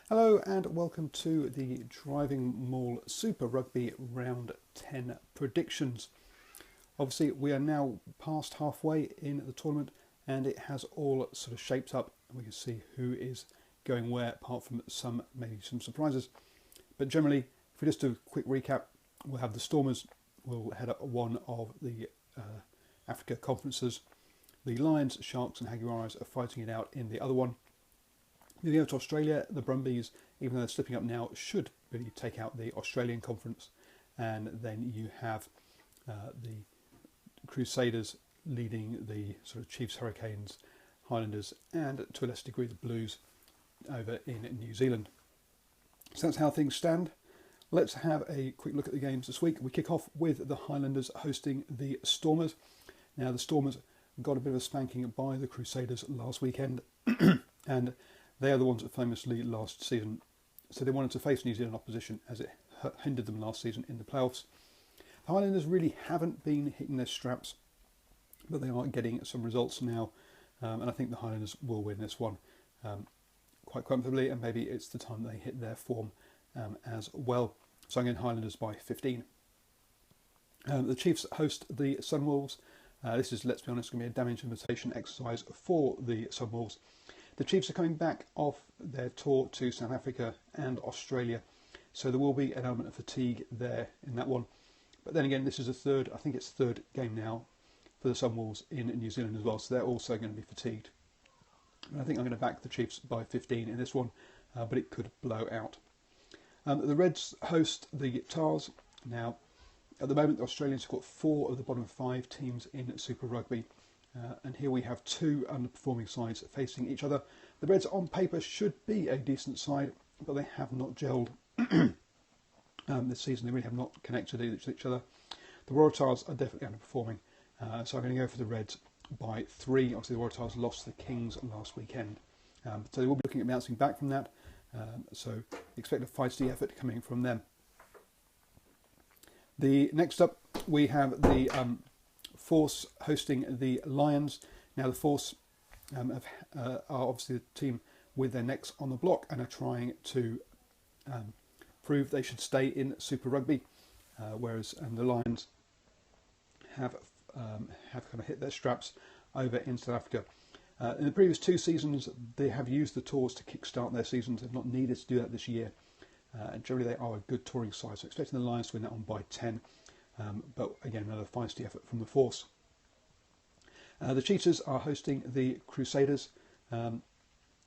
Hello and welcome to the DrivingMaul Super Rugby Round 10 predictions. Obviously we are now past halfway in the tournament and it has all sort of shaped up and we can see who is going where apart from maybe some surprises. But generally, if we just do a quick recap, we'll have the Stormers will head up one of the Africa conferences. The Lions, Sharks and Jaguares are fighting it out in the other one. Moving over to Australia, the Brumbies, even though they're slipping up now, should really take out the Australian conference. And then you have the Crusaders leading the sort of Chiefs, Hurricanes, Highlanders, and to a lesser degree the Blues over in New Zealand. So that's how things stand. Let's have a quick look at the games this week. We kick off with the Highlanders hosting the Stormers. Now the Stormers got a bit of a spanking by the Crusaders last weekend, and they are the ones that famously last season, so they wanted to face New Zealand opposition as it hindered them last season in the playoffs. The Highlanders really haven't been hitting their straps, but they are getting some results now, and I think the Highlanders will win this one quite comfortably, and maybe it's the time they hit their form as well. So I'm going Highlanders by 15. The Chiefs host the Sunwolves. This is, let's be honest, going to be a damage invitation exercise for the Sunwolves. The Chiefs are coming back off their tour to South Africa and Australia, so there will be an element of fatigue there in that one. But then again, this is I think it's third game now for the Sunwolves in New Zealand as well, so they're also going to be fatigued. And I think I'm going to back the Chiefs by 15 in this one, but it could blow out. The Reds host the Tars. Now, at the moment, the Australians have got 4 of the bottom 5 teams in Super Rugby. And here we have 2 underperforming sides facing each other. The Reds on paper should be a decent side, but they have not gelled this season. They really have not connected to each other. The Waratahs are definitely underperforming, so I'm going to go for the Reds by 3. Obviously the Waratahs lost to the Kings last weekend, so they will be looking at bouncing back from that, so expect a feisty effort coming from them. Next up we have the Force hosting the Lions. Now the Force are obviously the team with their necks on the block and are trying to prove they should stay in Super Rugby, whereas the Lions have kind of hit their straps over in South Africa. In the previous 2 seasons, they have used the tours to kickstart their seasons. They've not needed to do that this year. And generally, they are a good touring side, so expecting the Lions to win that one by 10. But again, another feisty effort from the Force. The Cheetahs are hosting the Crusaders. Now,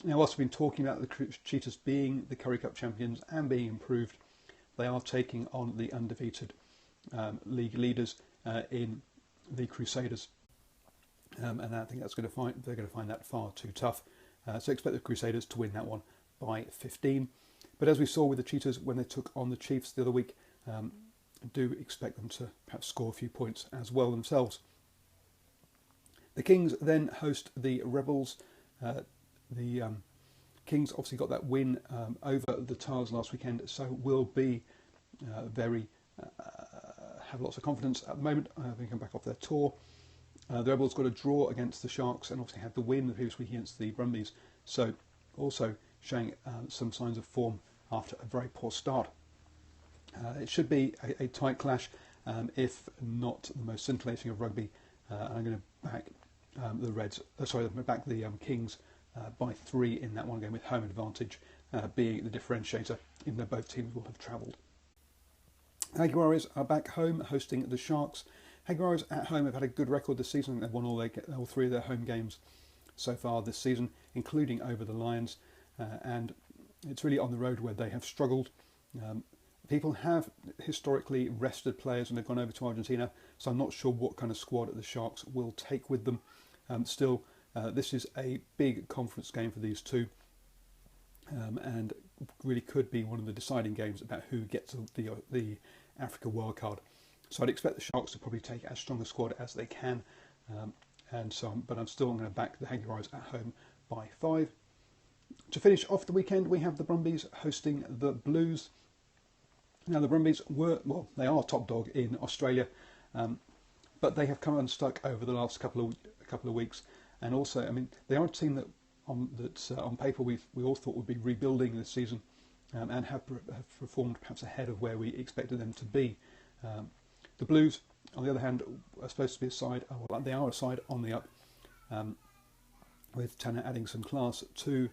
whilst we've been talking about the Cheetahs being the Currie Cup champions and being improved, they are taking on the undefeated league leaders in the Crusaders, and I think they're going to find that far too tough. So expect the Crusaders to win that one by 15. But as we saw with the Cheetahs when they took on the Chiefs the other week, do expect them to perhaps score a few points as well themselves. The Kings then host the Rebels. The Kings obviously got that win over the Tars last weekend, so will be have lots of confidence at the moment. They come back off their tour. The Rebels got a draw against the Sharks and obviously had the win the previous week against the Brumbies, so also showing some signs of form after a very poor start. It should be a tight clash, if not the most scintillating of rugby. I'm going to back the Kings by 3 in that one game, with home advantage being the differentiator, even though both teams will have travelled. Jaguares are back home hosting the Sharks. Jaguares at home have had a good record this season. They've won all 3 of their home games so far this season, including over the Lions, and it's really on the road where they have struggled. People have historically rested players when they've gone over to Argentina, so I'm not sure what kind of squad the Sharks will take with them. Still, this is a big conference game for these 2, and really could be one of the deciding games about who gets the Africa wildcard. So I'd expect the Sharks to probably take as strong a squad as they can, but I'm still going to back the Jaguares at home by 5. To finish off the weekend, we have the Brumbies hosting the Blues. Now the Brumbies they are top dog in Australia, but they have come unstuck over the last couple of weeks, and also, I mean, they are a team that on paper we all thought would be rebuilding this season, and have performed perhaps ahead of where we expected them to be. The Blues, on the other hand, are supposed to be a side, well, they are a side on the up, with Tanner adding some class to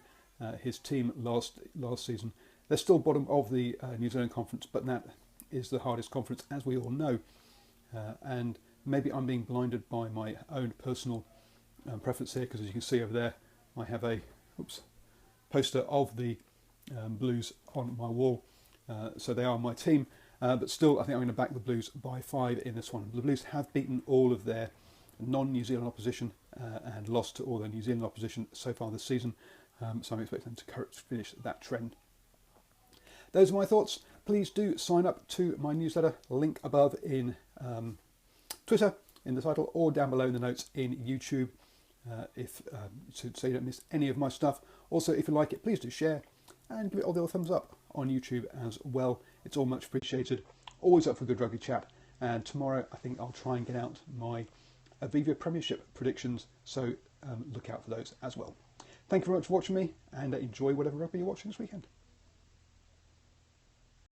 his team last season. They're still bottom of the New Zealand Conference, but that is the hardest conference, as we all know. And maybe I'm being blinded by my own personal preference here, because as you can see over there, I have a poster of the Blues on my wall. So they are my team, but still I think I'm going to back the Blues by 5 in this one. The Blues have beaten all of their non-New Zealand opposition and lost to all their New Zealand opposition so far this season. So I'm expecting them to finish that trend. Those are my thoughts. Please do sign up to my newsletter, link above in Twitter in the title, or down below in the notes in YouTube, so you don't miss any of my stuff. Also, if you like it, please do share and give it all the other thumbs up on YouTube as well. It's all much appreciated. Always up for a good rugby chat. And tomorrow I think I'll try and get out my Aviva Premiership predictions, so look out for those as well. Thank you very much for watching me, and enjoy whatever rugby you're watching this weekend.